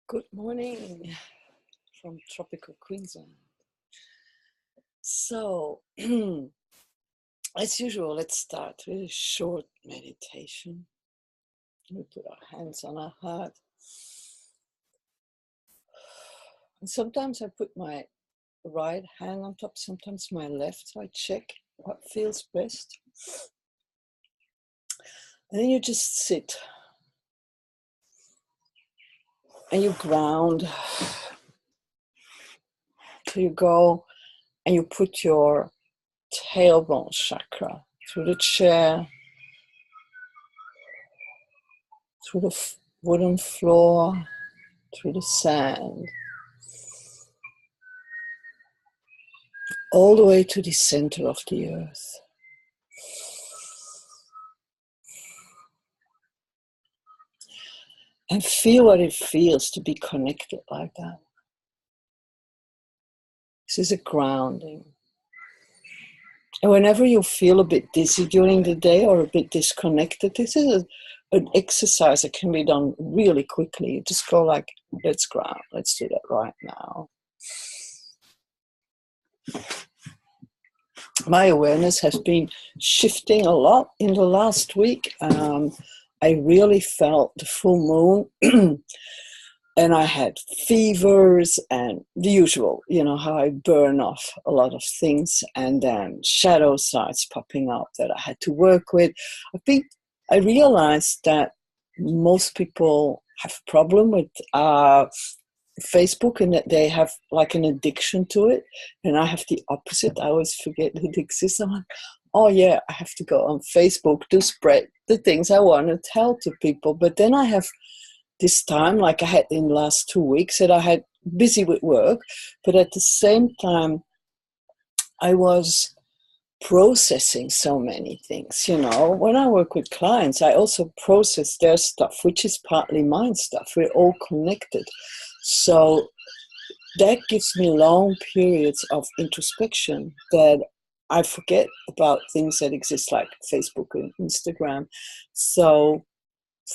Good morning from tropical Queensland. So, as usual, let's start with a short meditation. We put our hands on our heart. And sometimes I put my right hand on top, sometimes my left, so I check what feels best. And then you just sit and you ground. So you go and you put your tailbone chakra through the chair, through the wooden floor, through the sand, all the way to the center of the earth. And feel what it feels to be connected like that. This is a grounding. And whenever you feel a bit dizzy during the day or a bit disconnected, this is an exercise that can be done really quickly. You just go like, let's ground. Let's do that right now. My awareness has been shifting a lot in the last week. I really felt the full moon and I had fevers and the usual, how I burn off a lot of things, and then shadow sides popping up that I had to work with. I realized that most people have a problem with Facebook and that they have like an addiction to it, and I have the opposite. I always forget it exists. I'm like, oh yeah, I have to go on Facebook to spread the things I want to tell to people. But then I have this time, like I had in the last 2 weeks, that I had busy with work, but at the same time I was processing so many things. When I work with clients, I also process their stuff, which is partly mine stuff. We're all connected. So that gives me long periods of introspection that I forget about things that exist like Facebook and Instagram. So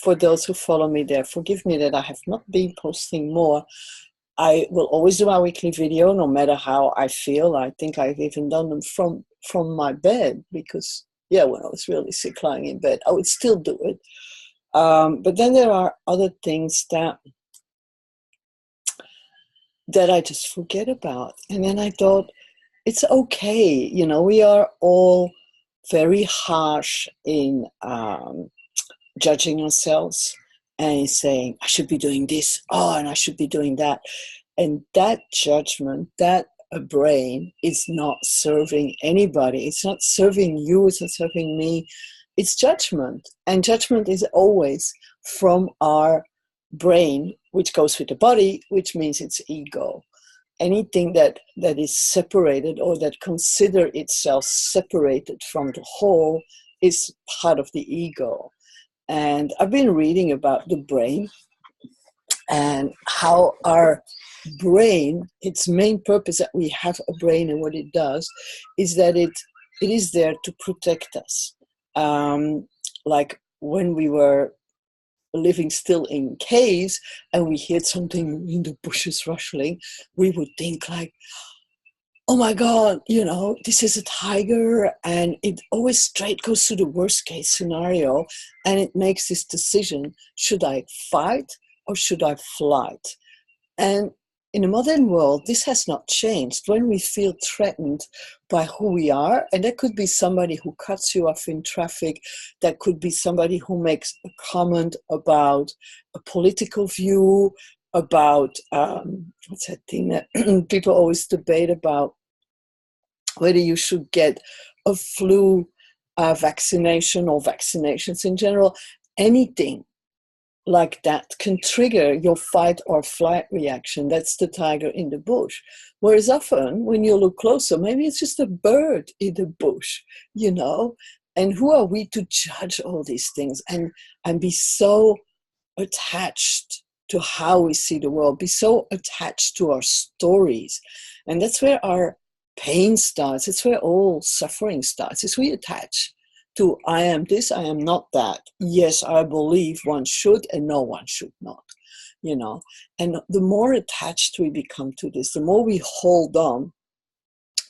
for those who follow me there, forgive me that I have not been posting more. I will always do my weekly video, no matter how I feel. I think I've even done them from my bed because, when I was really sick lying in bed, I would still do it. But then there are other things that I just forget about. And then I thought, it's okay. We are all very harsh in judging ourselves and saying, I should be doing this, and I should be doing that. And that judgment, that brain is not serving anybody. It's not serving you, it's not serving me. It's judgment. And judgment is always from our brain, which goes with the body, which means it's ego. Anything that is separated or that consider itself separated from the whole is part of the ego. And I've been reading about the brain and how our brain, its main purpose that we have a brain and what it does is that it is there to protect us. Like when we were living still in caves and we heard something in the bushes rustling, we would think like, oh my God, this is a tiger, and it always straight goes to the worst case scenario, and it makes this decision, should I fight or should I flight? And in the modern world, this has not changed. When we feel threatened by who we are, and that could be somebody who cuts you off in traffic, that could be somebody who makes a comment about a political view, about, what's that thing that people always debate about, whether you should get a flu vaccination or vaccinations in general. Anything like that can trigger your fight or flight reaction. That's the tiger in the bush. Whereas often when you look closer, maybe it's just a bird in the bush, and who are we to judge all these things and be so attached to how we see the world, be so attached to our stories. And that's where our pain starts. It's where all suffering starts. Is we attach to I am this, I am not that. Yes, I believe one should and no, one should not. You know, and the more attached we become to this, the more we hold on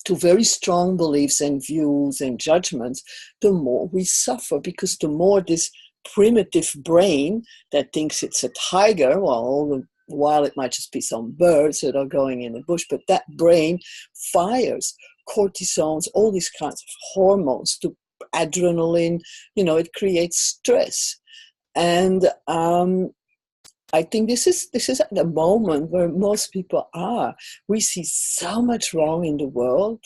to very strong beliefs and views and judgments, the more we suffer, because the more this primitive brain that thinks it's a tiger, well, all the while it might just be some birds that are going in the bush, but that brain fires cortisones, all these kinds of hormones, to adrenaline, you know, it creates stress. And I think this is at the moment where most people are. We see so much wrong in the world.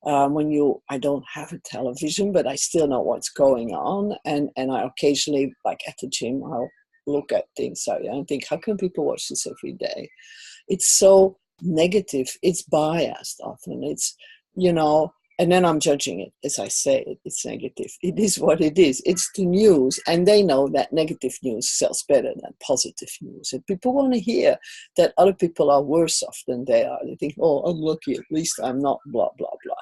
I don't have a television, but I still know what's going on, and I occasionally, like at the gym, I'll look at things and think, how can people watch this every day? It's so negative. It's biased often. It's, you know, and then I'm judging it. As I say, it's negative. It is what it is. It's the news. And they know that negative news sells better than positive news. And people want to hear that other people are worse off than they are. They think, oh, I'm lucky. At least I'm not, blah, blah, blah.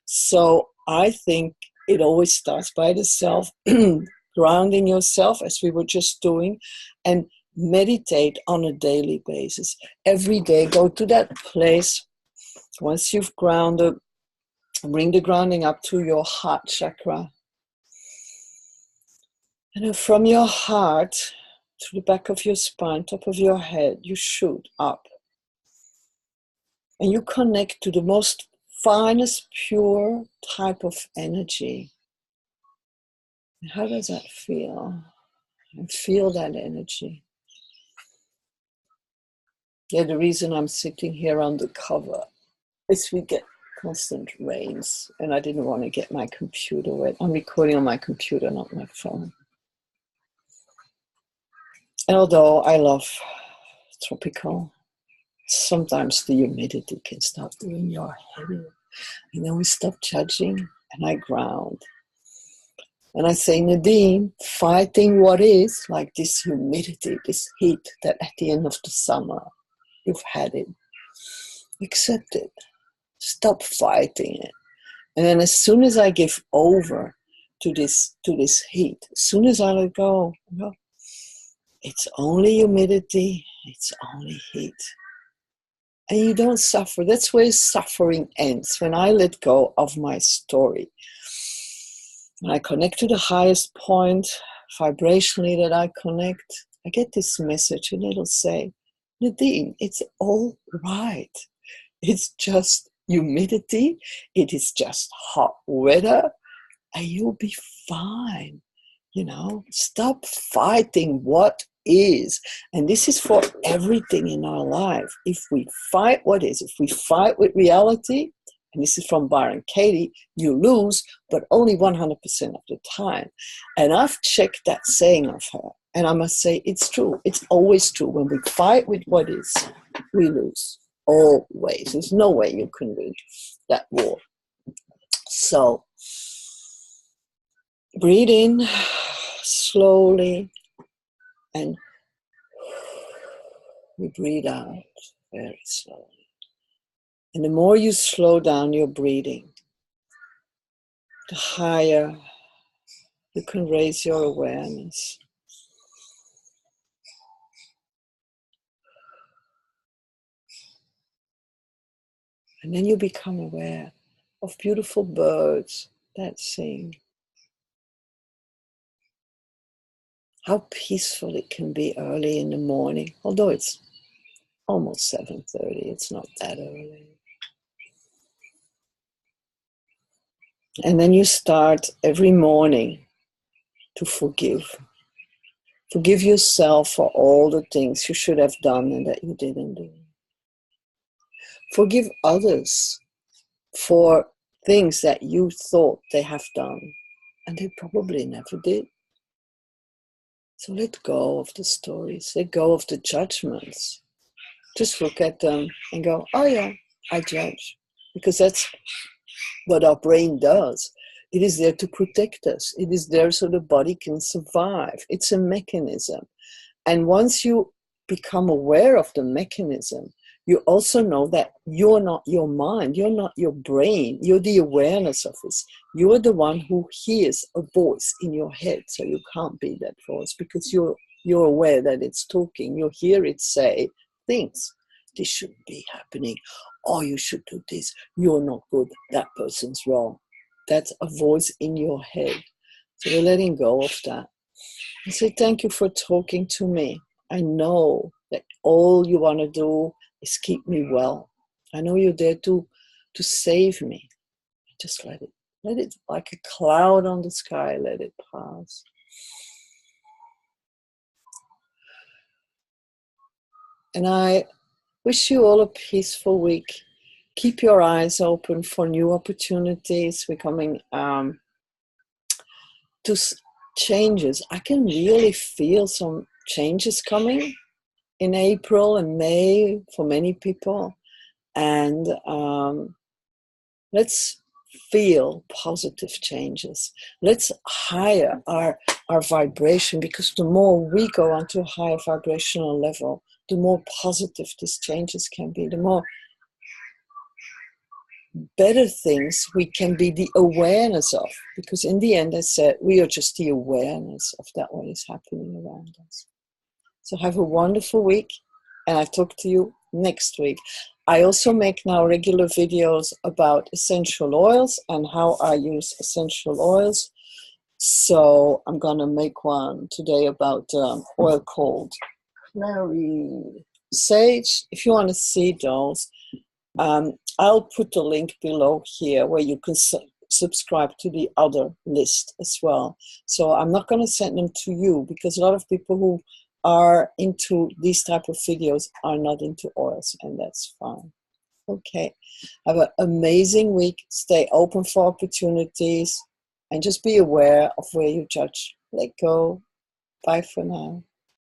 So I think it always starts by the self, grounding yourself, as we were just doing, and meditate on a daily basis. Every day, go to that place. Once you've grounded, bring the grounding up to your heart chakra. And then from your heart to the back of your spine, top of your head, you shoot up. And you connect to the most finest, pure type of energy. And how does that feel? And feel that energy. Yeah, the reason I'm sitting here on the cover is we get constant rains, and I didn't want to get my computer wet. I'm recording on my computer, not my phone. And although I love tropical, sometimes the humidity can start doing your head in. And then we stop judging, and I ground. And I say, Nadine, fighting what is, like this humidity, this heat that at the end of the summer, you've had it. Accept it. Stop fighting it. And then as soon as I give over to this heat, as soon as I let go, it's only humidity, it's only heat. And you don't suffer. That's where suffering ends. When I let go of my story, when I connect to the highest point vibrationally that I connect, I get this message, and it'll say, Nadine, it's all right. It's just humidity, it is just hot weather, and you'll be fine. You know, stop fighting what is. And this is for everything in our life. If we fight what is, if we fight with reality, and this is from Byron Katie, you lose, but only 100% of the time. And I've checked that saying of her, and I must say it's true. It's always true. When we fight with what is, we lose. Always. There's no way you can win that war. So breathe in slowly, and we breathe out very slowly. And the more you slow down your breathing, the higher you can raise your awareness. And then you become aware of beautiful birds that sing. How peaceful it can be early in the morning, although it's almost 7:30, it's not that early. And then you start every morning to forgive. Forgive yourself for all the things you should have done and that you didn't do. Forgive others for things that you thought they have done and they probably never did. So let go of the stories, let go of the judgments. Just look at them and go, oh yeah, I judge. Because that's what our brain does. It is there to protect us. It is there so the body can survive. It's a mechanism. And once you become aware of the mechanism, You also know that you're not your mind, you're not your brain, you're the awareness of this. You're the one who hears a voice in your head, so you can't be that voice because you're aware that it's talking. You hear it say things. This shouldn't be happening. Oh, you should do this. You're not good. That person's wrong. That's a voice in your head. So we're letting go of that. I say, thank you for talking to me. I know that all you want to do is keep me well. I know you're there to save me. Just let it like a cloud on the sky, let it pass. And I wish you all a peaceful week. Keep your eyes open for new opportunities. We're coming to changes. I can really feel some changes coming in April and May for many people. And let's feel positive changes. Let's higher our vibration, because the more we go onto a higher vibrational level, the more positive these changes can be, the more better things we can be the awareness of. Because in the end, I said, we are just the awareness of that what is happening around us. So have a wonderful week, and I'll talk to you next week. I also make now regular videos about essential oils and how I use essential oils. So I'm going to make one today about oil called Clary Sage. If you want to see those, I'll put the link below here where you can subscribe to the other list as well. So I'm not going to send them to you, because a lot of people who are into these type of videos are not into oils, and that's fine. Okay, have an amazing week. Stay open for opportunities and just be aware of where you judge. Let go. Bye for now.